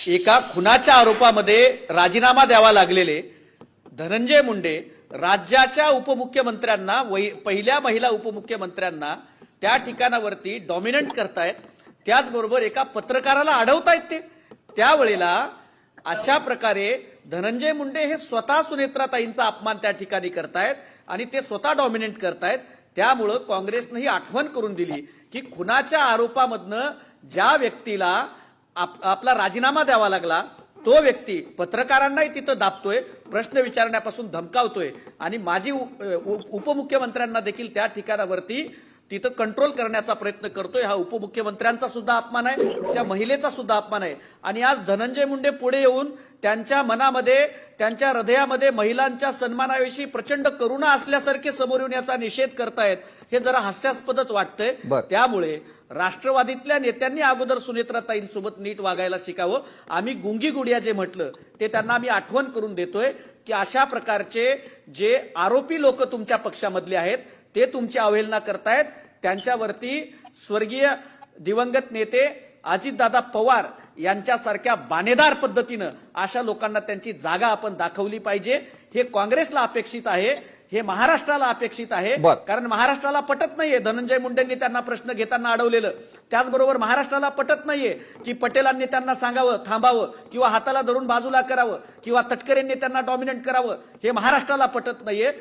एका खुनाच्या आरोपामध्ये राजीनामा द्यावा लागलेले धनंजय मुंडे राज्याच्या उपमुख्यमंत्र्यांना पहिल्या महिला उपमुख्यमंत्र्यांना त्या ठिकाणावरती डॉमिनंट करतायत, त्याचबरोबर एका पत्रकाराला अडवतायत ते त्यावेळेला अशा प्रकारे धनंजय मुंडे हे स्वतः सुनेत्राताईंचा अपमान त्या ठिकाणी करतायत आणि ते स्वतः डॉमिनेट करतायत। त्यामुळे काँग्रेसने ही आठवण करून दिली की खुनाच्या आरोपामधनं ज्या व्यक्तीला आपला राजीनामा द्यावा लागला तो व्यक्ती पत्रकारांनाही तिथं दाबतोय, प्रश्न विचारण्यापासून धमकावतोय आणि माजी उपमुख्यमंत्र्यांना देखील त्या ठिकाणावरती तिथं कंट्रोल करण्याचा प्रयत्न करतोय। हा उपमुख्यमंत्र्यांचा सुद्धा अपमान आहे, त्या महिलेचा सुद्धा अपमान आहे। आणि आज धनंजय मुंडे पुढे येऊन त्यांच्या मनामध्ये त्यांच्या हृदयामध्ये महिलांच्या सन्मानाविषयी प्रचंड करुणा असल्यासारखे समोर येऊन याचा निषेध करतायत, हे जरा हास्यास्पदच वाटतंय। त्यामुळे राष्ट्रवादीतल्या नेत्यांनी अगोदर सुनेत्राताईंसोबत नीट वागायला शिकावं। आम्ही गुंगी गुडिया जे म्हटलं ते त्यांना आम्ही आठवण करून देतोय की अशा प्रकारचे जे आरोपी लोक तुमच्या पक्षामधले आहेत ते तुमची अवहेलना करतायत। त्यांच्यावरती स्वर्गीय दिवंगत नेते अजितदादा पवार यांच्यासारख्या बाणेदार पद्धतीनं अशा लोकांना त्यांची जागा आपण दाखवली पाहिजे। हे काँग्रेसला अपेक्षित आहे, हे महाराष्ट्राला अपेक्षित आहे, कारण महाराष्ट्राला पटत नाहीये धनंजय मुंडेंनी त्यांना प्रश्न घेताना अडवलेलं। त्याचबरोबर महाराष्ट्राला पटत नाहीये की पटेलांनी त्यांना सांगावं थांबावं किंवा हाताला धरून बाजूला करावं किंवा तटकरेंनी त्यांना डॉमिनेट करावं, हे महाराष्ट्राला पटत नाहीये।